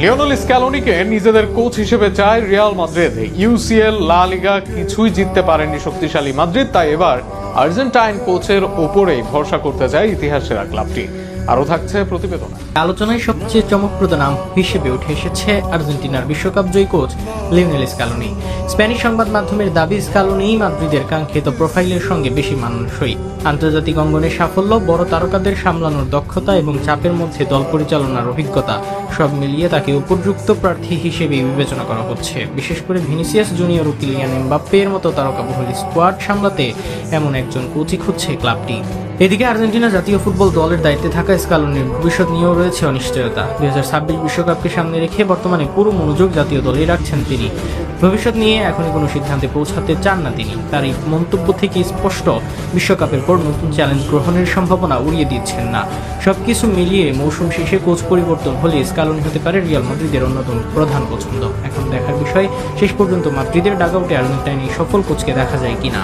Lionel স্ক্যালোনিকে নিজেদের coach হিসেবে চায় রিয়াল মাদ্রিদ। ইউসিএল, লা লিগা কিছুই জিততে পারেনি শক্তিশালী মাদ্রিদ, তাই এবার আর্জেন্টাইন কোচের ওপরেই ভরসা করতে চায় ইতিহাসের ক্লাবটি। আরও থাকছে প্রতিবেদনে। আলোচনায় সবচেয়ে চমকপ্রদ নাম হিসেবে উঠে এসেছে আর্জেন্টিনার বিশ্বকাপ জয়ী কোচ লিওনেল স্ক্যালোনি। স্প্যানিশ সংবাদ মাধ্যমের দাবি, স্ক্যালোনি মাদ্রিদের কাঙ্ক্ষিত প্রোফাইলের সঙ্গে বেশি মানানসই। আন্তর্জাতিক অঙ্গনে সাফল্য, বড় তারকাদের সামলানোর দক্ষতা এবং চাপের মধ্যে দল পরিচালনার অভিজ্ঞতা সব মিলিয়ে তাকে উপযুক্ত প্রার্থী হিসেবে বিবেচনা করা হচ্ছে। বিশেষ করে ভিনিসিয়াস জুনিয়র ও কিলিয়ান এমবাপ্পের মতো তারকাবহুল স্কোয়াড সামলাতে এমন একজন কোচই খুঁজছে ক্লাবটি। এদিকে আর্জেন্টিনা জাতীয় ফুটবল দলের দায়িত্বে থাকা স্ক্যালোনির ভবিষ্যৎ নিয়েও রয়েছে অনিশ্চয়তা। 2026 বিশ্বকাপকে সামনে রেখে বর্তমানে পুরো মনোযোগ জাতীয় দলেই রাখছেন তিনি। ভবিষ্যৎ নিয়ে এখনই কোনো সিদ্ধান্তে পৌঁছাতে চান না তিনি। তার এই মন্তব্য থেকে স্পষ্ট, বিশ্বকাপের পর নতুন চ্যালেঞ্জ গ্রহণের সম্ভাবনা উড়িয়ে দিচ্ছেন না। সবকিছু মিলিয়ে মৌসুম শেষে কোচ পরিবর্তন হলে স্ক্যালোনি হতে পারে রিয়াল মাদ্রিদের অন্যতম প্রধান পছন্দ। এখন দেখার বিষয়, শেষ পর্যন্ত মাদ্রিদের ডাগআউটে আর্জেন্টাইন এই সফল কোচকে দেখা যায় কিনা।